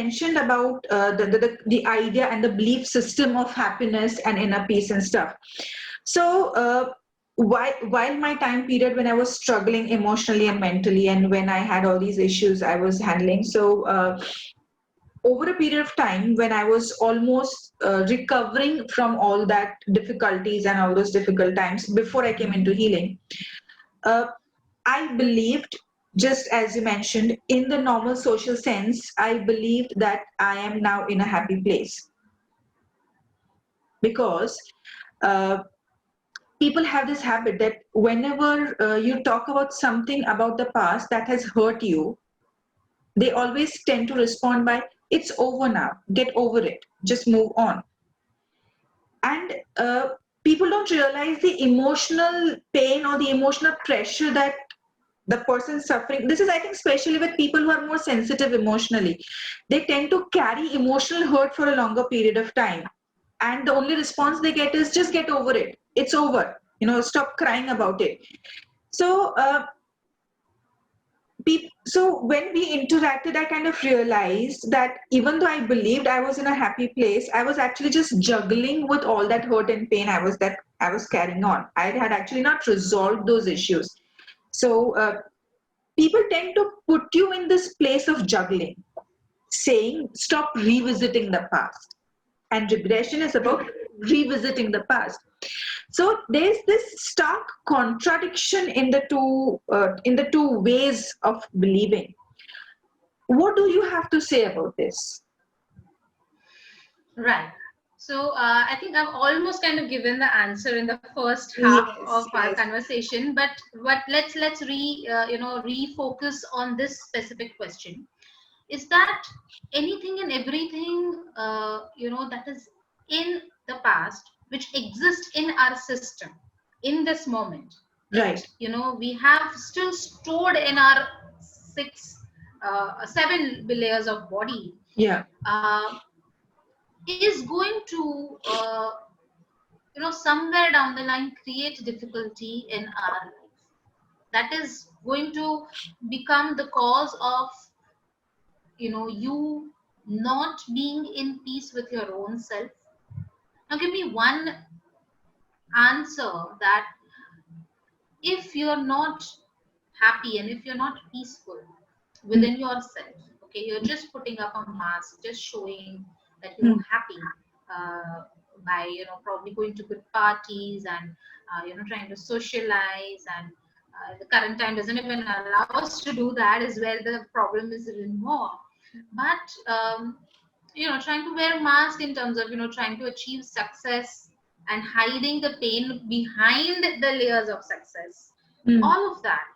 mentioned about the idea and the belief system of happiness and inner peace and stuff. So while my time period when I was struggling emotionally and mentally, and when I had all these issues I was handling, so over a period of time when I was almost recovering from all that difficulties and all those difficult times before I came into healing, uh, I believed, just as you mentioned, in the normal social sense, I believed that I am now in a happy place because uh, people have this habit that whenever you talk about something about the past that has hurt you, they always tend to respond by, it's over now, get over it, just move on. And people don't realize the emotional pain or the emotional pressure that the person suffering, this is I think especially with people who are more sensitive emotionally, they tend to carry emotional hurt for a longer period of time, and the only response they get is just get over it, it's over, stop crying about it. So so when we interacted, I kind of realized that even though I believed I was in a happy place, I was actually just juggling with all that hurt and pain I was carrying on. I had actually not resolved those issues. So people tend to put you in this place of juggling, saying stop revisiting the past, and regression is about revisiting the past. So there's this stark contradiction in the two ways of believing. What do you have to say about this? Right. So I think I've almost kind of given the answer in the first half of our conversation, but let's refocus on this specific question. Is that anything and everything that is in the past which exists in our system in this moment? Right. We have still stored in our seven layers of body. Yeah. Is going to somewhere down the line create difficulty in our life, that is going to become the cause of you not being in peace with your own self. Now give me one answer that if you're not happy and if you're not peaceful within yourself, okay, you're just putting up a mask, just showing that you're happy by probably going to good parties and trying to socialize, and the current time doesn't even allow us to do that, is where the problem is even more. But trying to wear a mask in terms of trying to achieve success and hiding the pain behind the layers of success, all of that,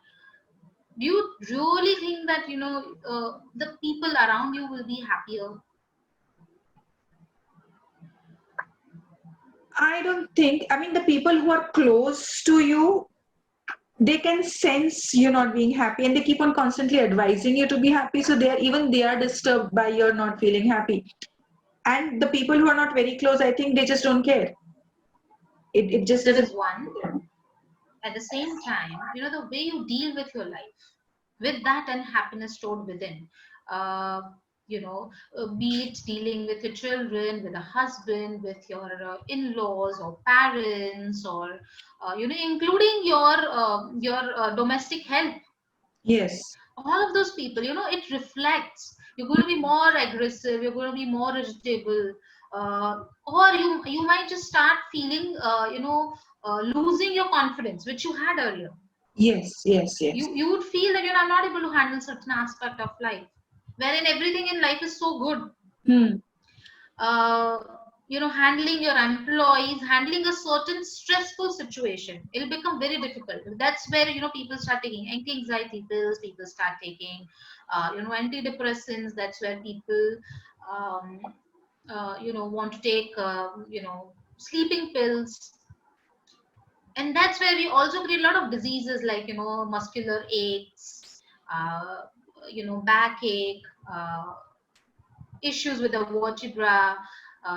do you really think that the people around you will be happier? I don't think, I mean, the people who are close to you, they can sense you not being happy, and they keep on constantly advising you to be happy, so they are disturbed by your not feeling happy. And the people who are not very close, I think they just don't care. It just doesn't. This is one. At the same time, the way you deal with your life, with that unhappiness stored within, be it dealing with your children, with a husband, with your in-laws or parents, or including your domestic help. Yes. All of those people, it reflects. You're going to be more aggressive, you're going to be more irritable, or you might just start feeling losing your confidence which you had earlier. Yes. You would feel that I'm not able to handle certain aspect of life, wherein everything in life is so good. Handling your employees, handling a certain stressful situation, it'll become very difficult. That's where people start taking anti-anxiety pills, people start taking antidepressants. That's where people want to take sleeping pills. And that's where we also create a lot of diseases like muscular aches, backache, issues with the vertebra,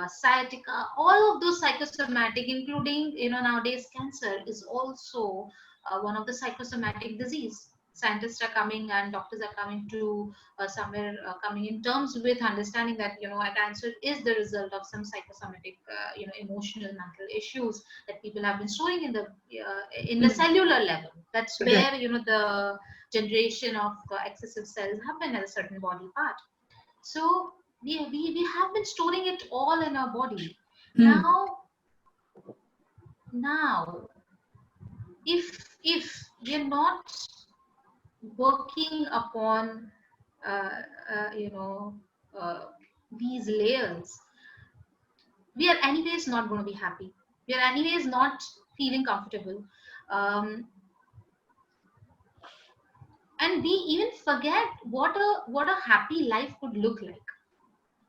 sciatica. All of those psychosomatic, including nowadays cancer is also one of the psychosomatic disease. scientists are coming and doctors are coming to somewhere coming in terms with understanding that a cancer is the result of some psychosomatic emotional mental issues that people have been storing in the Mm. cellular level. That's Right. where the generation of excessive cells happen at a certain body part. So we have been storing it all in our body. Mm. Now if we are not working upon uh, uh, you know uh, these layers, we are anyways not going to be happy. We are anyways not feeling comfortable, um, and we even forget what a happy life could look like.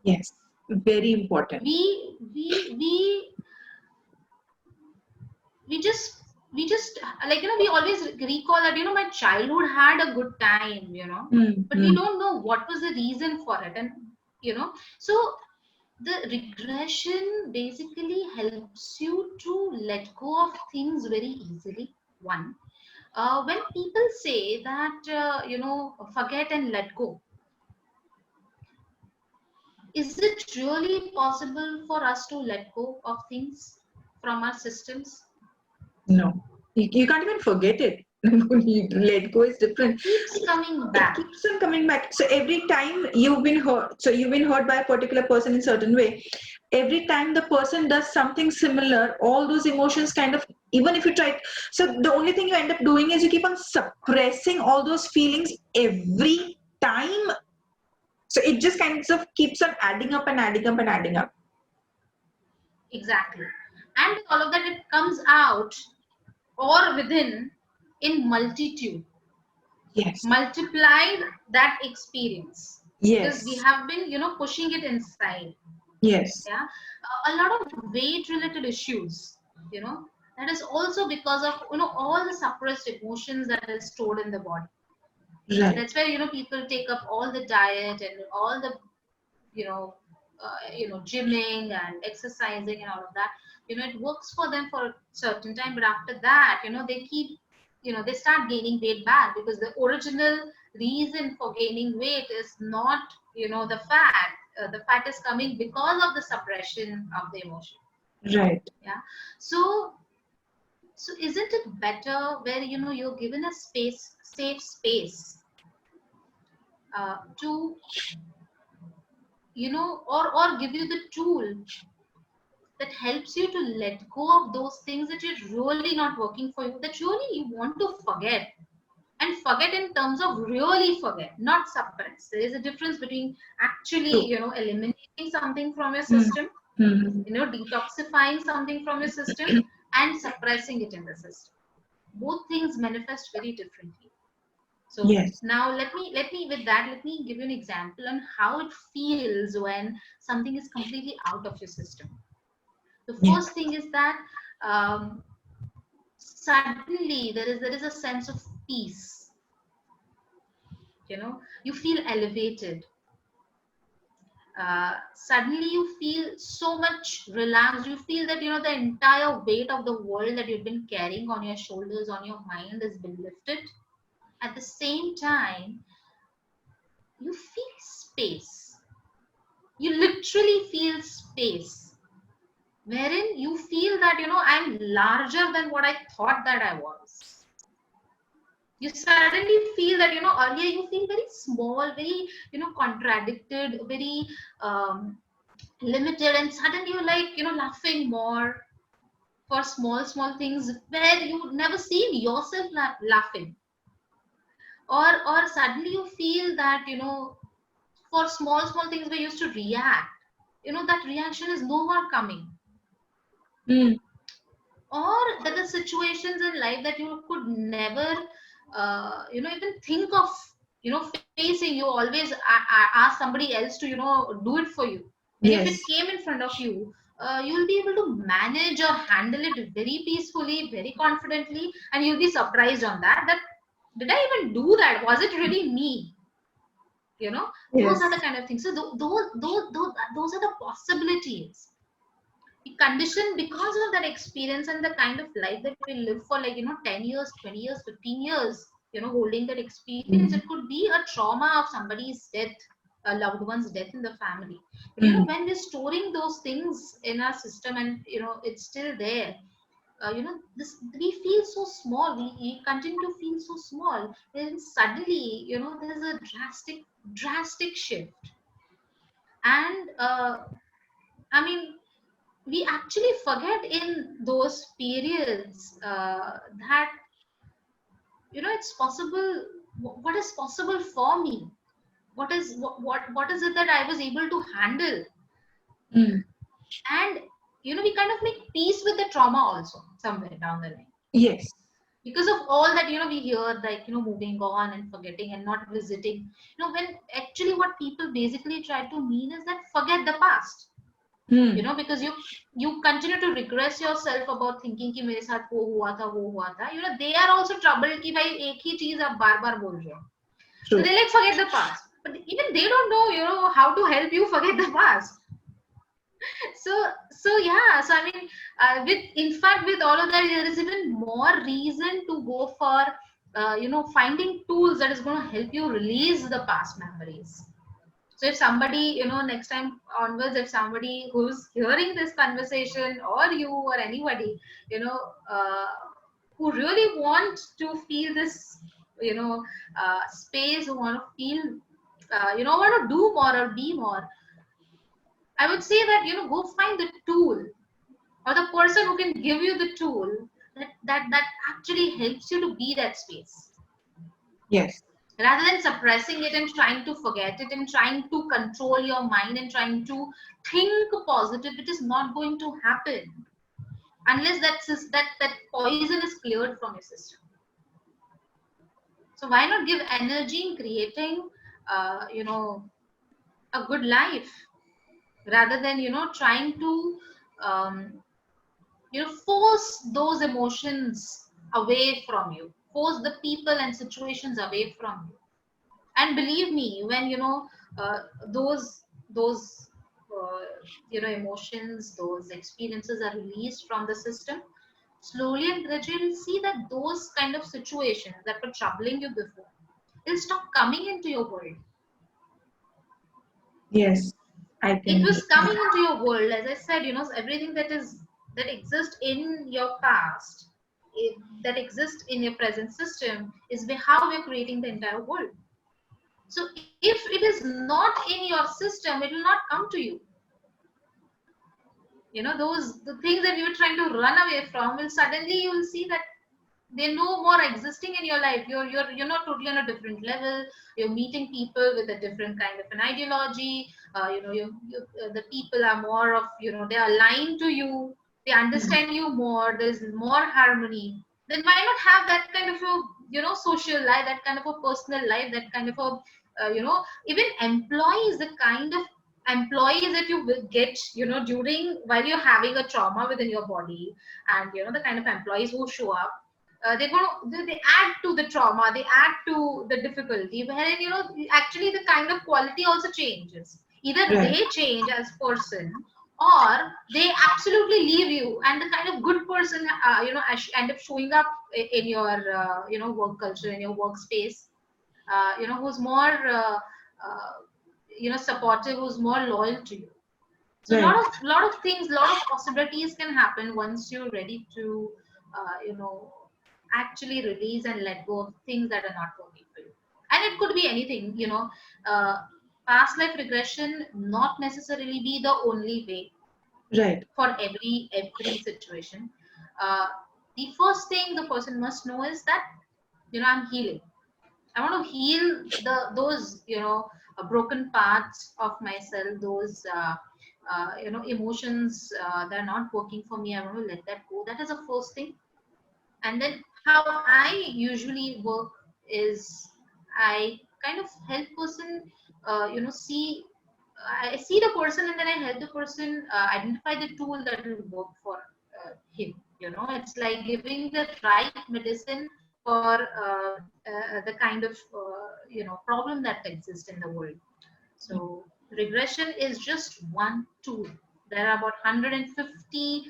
Yes. Very important. We we we we just we just like we always recall that my childhood had a good time, Mm. but we Mm. don't know what was the reason for it. And so the regression basically helps you to let go of things very easily. One, when people say that forget and let go, is it really possible for us to let go of things from our systems? No. You can't even forget it. Let go is It different. keeps coming It back. keeps on coming back. So every time you've been hurt, so you've been hurt by a particular person in certain way. Every time the person does something similar, all those emotions kind of, even if you try, so the only thing you end up doing is you keep on suppressing all those feelings every time. So it just kind of keeps on adding up and adding up and adding up. Exactly. And with all of that, it comes out or within in multitude, Yes. multiplied that experience, because we Yes. have been, pushing it inside. Yes. Yeah. A lot of weight related issues, that is also because of, all the suppressed emotions that is stored in the body. Right. That's where, people take up all the diet and all the you know gymming and exercising and all of that. It works for them for a certain time, but after that, they keep, they start gaining weight back, because the original reason for gaining weight is not, the fat. The fat is coming because of the suppression of the emotion. Right. Yeah. So so isn't it better where, you're given a safe space to, or give you the tool that helps you to let go of those things that are really not working for you, that really you want to forget. And forget in terms of really forget, not suppress. There is a difference between actually, True. eliminating something from your Mm. system, Mm. detoxifying something from your system, and suppressing it in the system. Both things manifest very differently. So Yes. now let me give you an example on how it feels when something is completely out of your system. The Yeah. first thing is that, um, suddenly there is a sense of peace. You feel elevated. Suddenly you feel so much relaxed. You feel that, the entire weight of the world that you've been carrying on your shoulders, on your mind, has been lifted. At the same time, you feel space. You literally feel space, wherein you feel that, I'm larger than what I thought that I was. You suddenly feel that, earlier you feel very small, very, contradicted, very, limited, and suddenly you're like, laughing more for small things where you never seen yourself laughing. Or suddenly you feel that, for small things we used to react, that reaction is no more coming. Mm. Or there are situations in life that you could never, even think of, facing. You always ask somebody else to, do it for you. And if Yes. it came in front of you, you'll be able to manage or handle it very peacefully, very confidently, and you'll be surprised on that did I even do that? Was it really me? Those Yes. are the kind of things. So those are the possibilities. We condition because of that experience and the kind of life that we live for, like, 10 years, 20 years, 15 years. holding that experience. Mm. It could be a trauma of somebody's death, a loved one's death in the family. But Mm. when we're storing those things in our system, and it's still there, this we feel so small. We continue to feel so small. Then suddenly, there's a drastic shift. And I mean, we actually forget in those periods that it's possible. What is possible for me? What is it that I was able to handle? Mm. And we kind of make peace with the trauma also somewhere down the line, Yes. because of all that we hear, like moving on and forgetting and not visiting. When actually what people basically try to mean is that forget the past. Mm. Because you continue to regress yourself about thinking कि मेरे साथ वो हुआ था. They are also troubled कि भाई एक ही चीज आप बार बार बोल रहे हो. So True. they like forget the past, but even they don't know how to help you forget the past. So yeah, so I mean, with in fact with all of that, there is even more reason to go for finding tools that is going to help you release the past memories. So if somebody, next time onwards, if somebody who's hearing this conversation, or you or anybody, you know, uh, who really want to feel this, space, who want to feel, want to do more or be more, I would say that, go find the tool or the person who can give you the tool that actually helps you to be that space, Yes. rather than suppressing it and trying to forget it and trying to control your mind and trying to think positive. It is not going to happen unless that poison is cleared from your system. So why not give energy in creating a good life, rather than trying to um, force those emotions away from you, force the people and situations away from you. And believe me, when uh, those uh, emotions, those experiences are released from the system, slowly and gradually you'll see that those kind of situations that were troubling you before will stop coming into your world. Yes. I It can was coming understand. into your world, as I said, everything that exists in your past, that exists in your present system, is how we're creating the entire world. So if it is not in your system, it will not come to you. Those the things that you were trying to run away from, will suddenly, you will see that they're no more existing in your life. You're not totally on a different level. You're meeting people with a different kind of an ideology. The people are more of, they're aligned to you. They Mm. understand you more. There's more harmony. Then why not have that kind of a social life, that kind of a personal life, that kind of a even employees, the kind of employees that you will get during while you're having a trauma within your body, and the kind of employees who show up, they add to the trauma, they add to the difficulty, wherein actually the kind of quality also changes. Either Right. they change as person, or they absolutely leave you, and the kind of good person end up showing up in your work culture, in your workspace, who's more supportive, who's more loyal to you. So a Right. lot of things, lot of possibilities can happen once you're ready to actually release and let go of things that are not working for you. And it could be anything. uh, Past life regression not necessarily be the only way Right. for every situation. uh, the first thing the person must know is that I'm healing. I want to heal those broken parts of myself, those emotions that are not working for me. I want to let that go. That is the first thing. And then how I usually work is, I kind of help person see, I see the person, and then I help the person identify the tool that will work for him. It's like giving the right medicine for the kind of problem that exists in the world. So regression is just one tool. There are about 150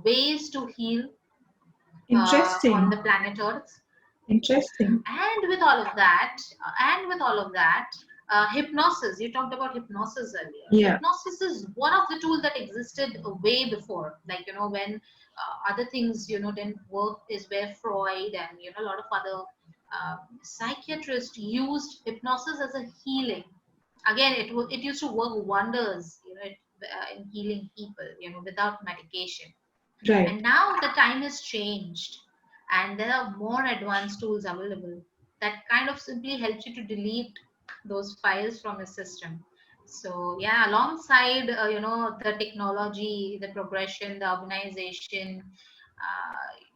ways to heal on Interesting. the planet Earth. Interesting. And with all of that, hypnosis, you talked about hypnosis earlier. Yeah. Hypnosis is one of the tools that existed way before, like, when other things, didn't work, is where Freud and, a lot of other psychiatrists used hypnosis as a healing. Again, it used to work wonders, in healing people, without medication. Right. And now the time has changed, and there are more advanced tools available that kind of simply helps you to delete those files from your system. So yeah, alongside the technology, the progression, the urbanization,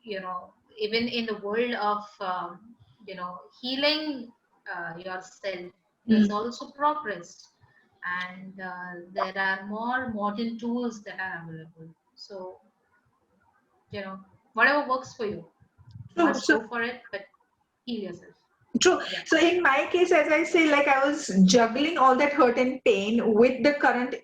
even in the world of healing yourself, there's Mm. also progress, and there are more modern tools that are available. So whatever works for you, True. must So go for it, but heal yourself. true. Yeah. So in my case, as I say, like I was juggling all that hurt and pain with the current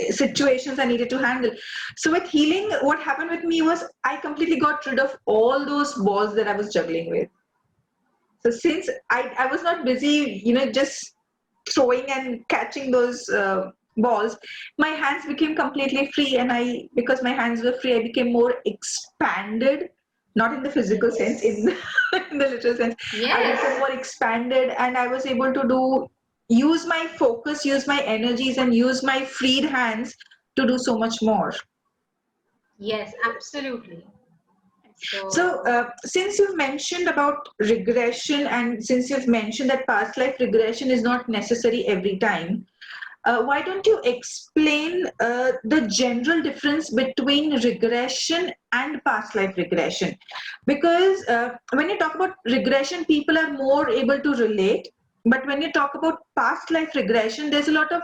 situations I needed to handle. So with healing, what happened with me was I completely got rid of all those balls that I was juggling with. So since I was not busy, just throwing and catching those balls, my hands became completely free. And because my hands were free, I became more expanded, not in the physical sense, in Yes. in the literal sense. I became Yes. more expanded and I was able to use my focus, use my energies, and use my freed hands to do so much more. Yes, absolutely. So, So, since you've mentioned about regression and since you've mentioned that past life regression is not necessary every time, why don't you explain the general difference between regression and past life regression? Because when you talk about regression, people are more able to relate. But when you talk about past life regression, there's a lot of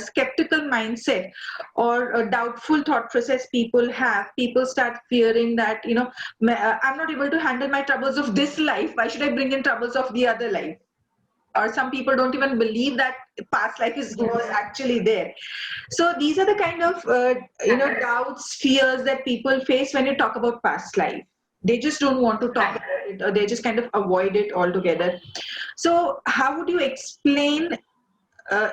skeptical mindset or a doubtful thought process people have. People start fearing that, I'm not able to handle my troubles of this life. Why should I bring in troubles of the other life? Or some people don't even believe that past life was yes, actually there. So these are the kind of correct. doubts, fears that people face when you talk about past life. They just don't want to talk Right. about it, or they just kind of avoid it altogether. So how would you explain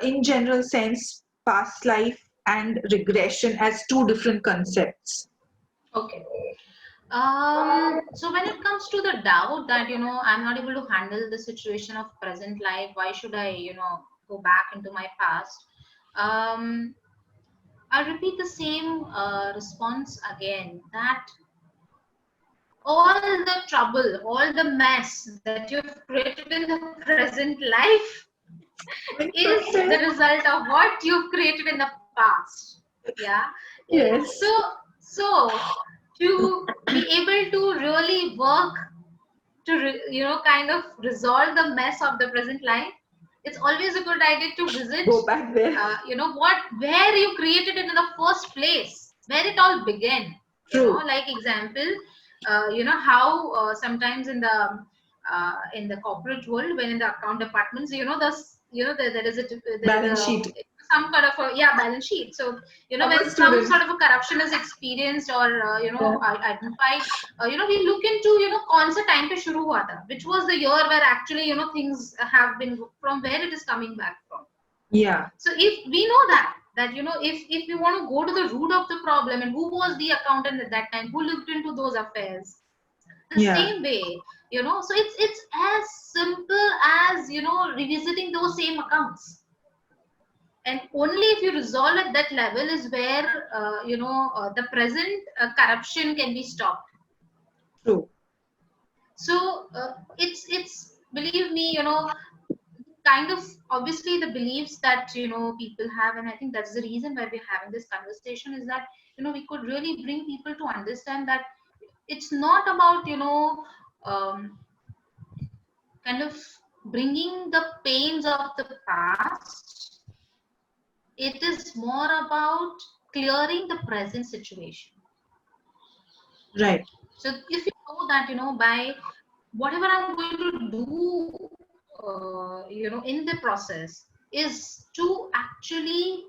in general sense past life and regression as two different concepts? Okay. So when it comes to the doubt that, I'm not able to handle the situation of present life, why should I, go back into my past? Um, I'll repeat the same response again, that all the trouble, all the mess that you've created in the present life is the Interesting. result of what you've created in the past. Yeah. So, Yes. so to be able to really work to, kind of resolve the mess of the present life, it's always a good idea to visit, Go back there. where you created it in the first place, where it all began. True. Like example, how sometimes in the corporate world, when in the account departments, there is Balance a sheet. some kind of a, yeah, balance sheet. So I'm a when some student. sort of a corruption is experienced or Yeah. identified, we look into, कौन सा time पे शुरू हुआ था, which was the year where actually, things have been, from where it is coming back from. Yeah. So if we know that if we want to go to the root of the problem and who was the accountant at that time, who looked into those affairs, the Yeah. same way, so it's as simple as, revisiting those same accounts. And only if you resolve at that level is where the present corruption can be stopped. True. So it's believe me, kind of, obviously the beliefs that, people have, and I think that's the reason why we're having this conversation, is that, we could really bring people to understand that it's not about, um, kind of bringing the pains of the past. It is more about clearing the present situation. Right. So if you know that, by whatever I'm going to do, in the process, is to actually,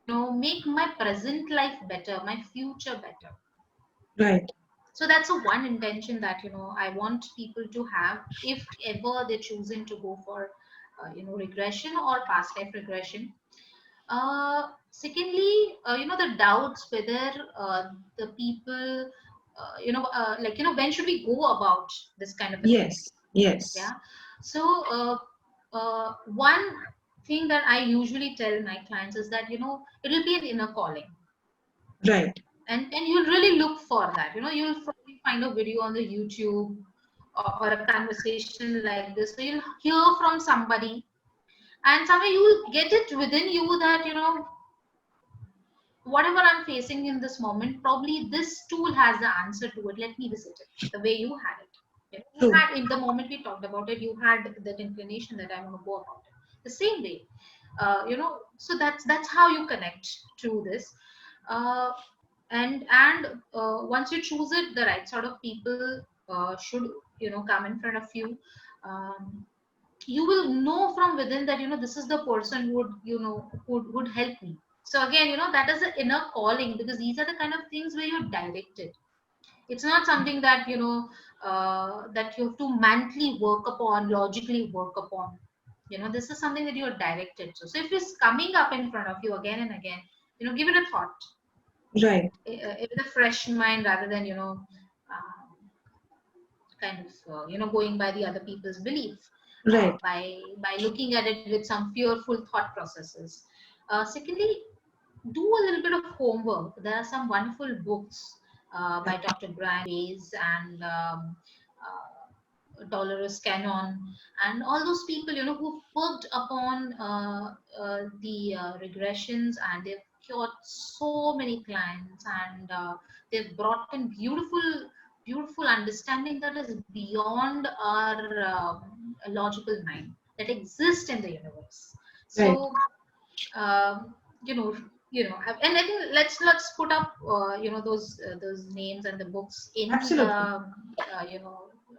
make my present life better, my future better. Right. So that's a one intention that I want people to have if ever they're choosing to go for regression or past life regression. Secondly, the doubts whether the people, when should we go about this kind of a thing? Yes, yes, Yeah. So, one thing that I usually tell my clients is that, it'll be an inner calling. right, And you'll really look for that. You'll probably find a video on the YouTube, or a conversation like this. So you'll hear from somebody, and somewhere you'll get it within you that, whatever I'm facing in this moment, probably this tool has the answer to it. Let me visit it the way you had it. You true, had, in the moment we talked about it, you had that inclination that I want to go about it. The same way, so that's how you connect to this. Uh, and once you choose it, the right sort of people should come in front of you. Um, you will know from within that this is the person who would would help me. So again, that is the inner calling, because these are the kind of things where you're directed. It's not something that that you have to mentally work upon, logically work upon. This is something that you're directed to. So if it's coming up in front of you again and again, give it a thought, right, with a fresh mind, rather than kind of going by the other people's belief, right, by looking at it with some fearful thought processes. Secondly, do a little bit of homework. There are some wonderful books by right, Dr. Brian Weiss and Dolores Cannon, and all those people who've worked upon the regressions, and they've cured so many clients, and they've brought in beautiful understanding that is beyond our logical mind, that exists in the universe. right. So um, you know and I think let's put up those names and the books in the Absolutely.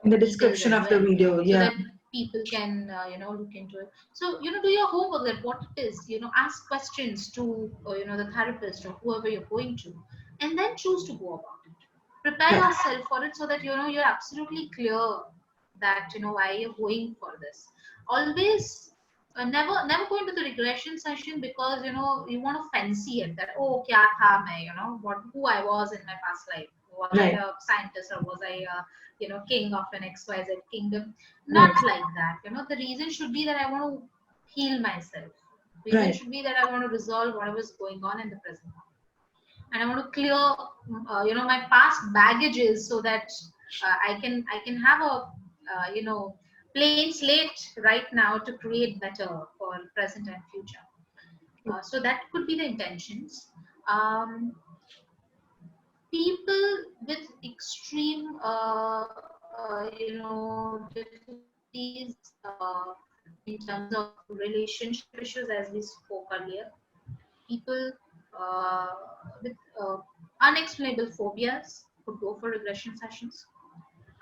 In the details description as of the well, video, so yeah, that people can look into it. So do your homework, that what it is, ask questions to the therapist or whoever you're going to, and then choose to go about it. Prepare right, yourself for it, so that you're absolutely clear that why you're going for this. Always never go into the regression session because you want to fancy it, that oh kya tha main, what who I was in my past life. Was I right, a scientist, or was I a king of an XYZ kingdom? right, Not like that. The reason should be that I want to heal myself. Reason right, should be that I want to resolve whatever is going on in the present, and I want to clear my past baggages, so that I can have a plain slate right now to create better for present and future. So that could be the intentions. Um, People with extreme difficulties in terms of relationship issues, as we spoke earlier. People uh, with unexplainable phobias could go for regression sessions.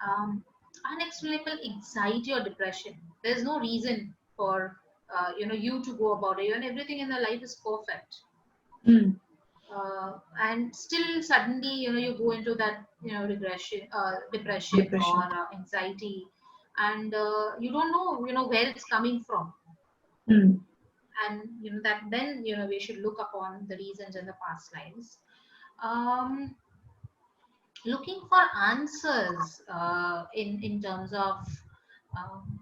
um, Unexplainable anxiety or depression, there's no reason for you to go about it, and everything in the life is perfect. mm, And still suddenly you go into that regression, depression or depression, anxiety, and you don't know where it's coming from. mm, And that then we should look upon the reasons in the past lives. um, Looking for answers in terms of um,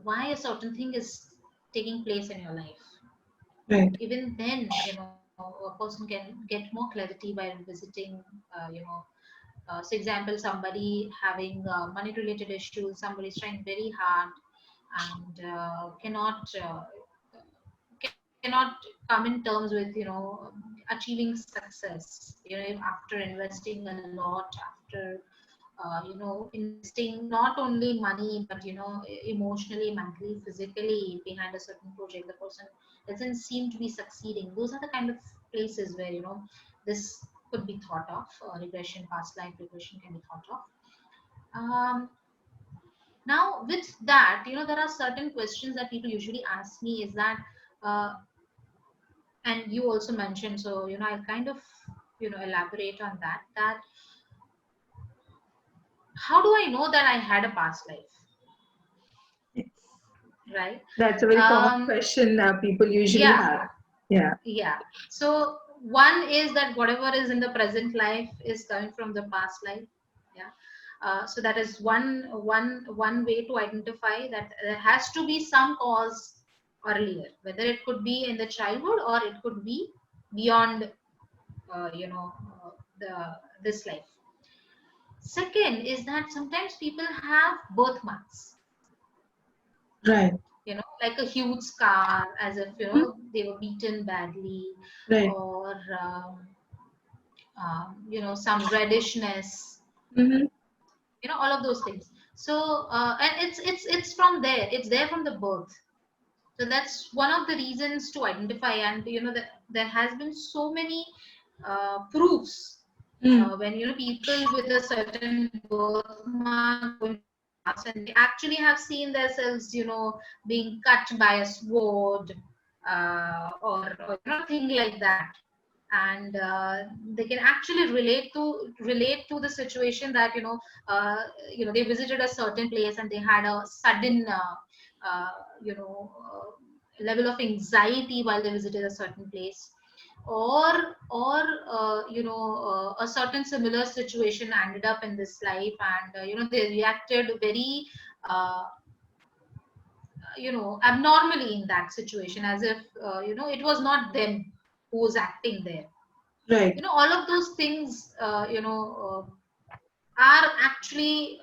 why a certain thing is taking place in your life. right, Even then a person can get more clarity by visiting so example, somebody having money related issues, somebody's trying very hard, and cannot come in terms with achieving success, after investing a lot, after investing not only money, but emotionally, mentally, physically behind a certain project, the person doesn't seem to be succeeding. Those are the kind of places where this could be thought of. Regression, past life regression can be thought of. Now with that, there are certain questions that people usually ask me, is that uh, and you also mentioned, so I'll kind of elaborate on that, how do I know that I had a past life, right? That's a very common um question people usually yeah, have. Yeah. yeah. So one is that whatever is in the present life is coming from the past life. Yeah. So that is one way to identify that there has to be some cause earlier, whether it could be in the childhood or it could be beyond, you know, the this life. Second is that sometimes people have birthmarks, Right. like a huge scar, as if Mhm. they were beaten badly, Right. or some reddishness, Hmm. all of those things. So and it's from there, it's there from the birth. So that's one of the reasons to identify. And that there has been so many proofs, Mm. when people with a certain birthmark go into the past and they actually have seen themselves being cut by a sword, or thing like that. And they can actually relate to the situation that they visited a certain place and they had a sudden uh, you know level of anxiety while they visited a certain place, or a certain similar situation ended up in this life, and they reacted very uh, abnormally in that situation, as if it was not them who was acting there. Right. All of those things are actually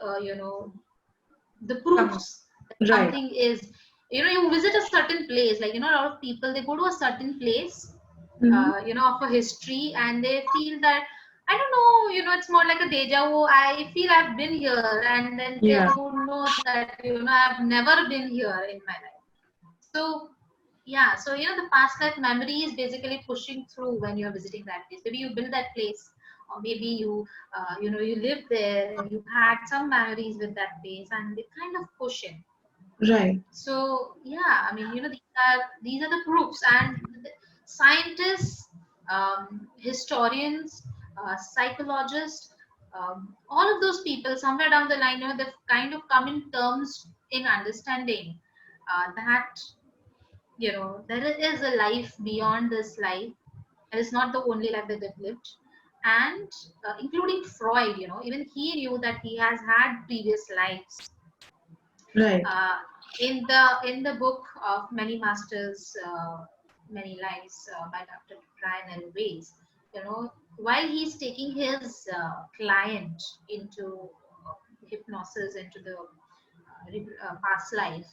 the Come. proofs that Right. something is, you visit a certain place, like a lot of people, they go to a certain place Hmm. of a history, and they feel that, I don't know, it's more like a deja vu. I feel I've been here, and then they Yeah. would know that I've never been here in my life. So yeah, so the past life memory is basically pushing through when you're visiting that place. Maybe you build that place, or maybe you live there, you had some memories with that place, and they kind of push in. Right. So yeah, I mean, these are the proofs. And scientists, historians, psychologists, all of those people somewhere down the line, they've kind of come in terms in understanding that there is a life beyond this life, and it's not the only life that they've lived. And including Freud, even he knew that he has had previous lives. Right. uh, in the book of Many Masters, Many Lives, by Dr. Brian L. Weiss, while he's taking his client into hypnosis, into the past life,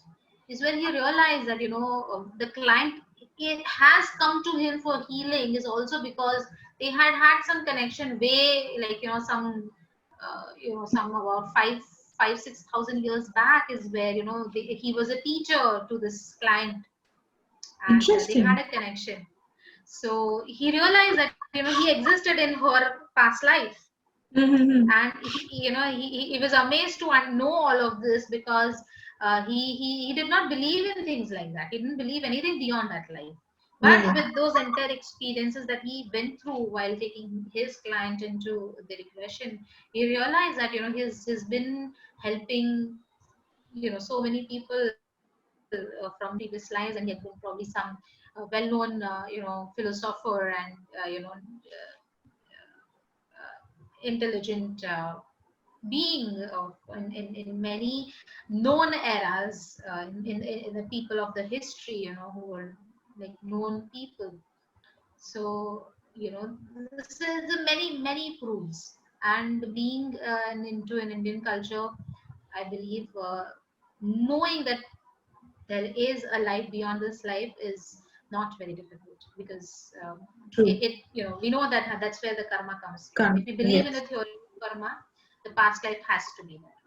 is when he realized that the client, it has come to him for healing is also because they had had some connection way, like some about 6,000 years back, is where he was a teacher to this client, and they had Interesting. a connection. So he realized that he existed in her past life. Mm-hmm. And he was amazed to know all of this, because he did not believe in things like that. He didn't believe anything beyond that life. But Right. with those entire experiences that he went through while taking his client into the regression, he realized that he's been helping so many people from previous lives, and he had been probably some well-known philosopher, and intelligent being in many known eras, in the people of the history, who were like known people. So this is the many proofs. And being into an Indian culture, I believe knowing that there is a life beyond this life is not very difficult, because True. we know that that's where the karma comes from. If Come. we believe in the Yes. theory of karma, the past life has to be there.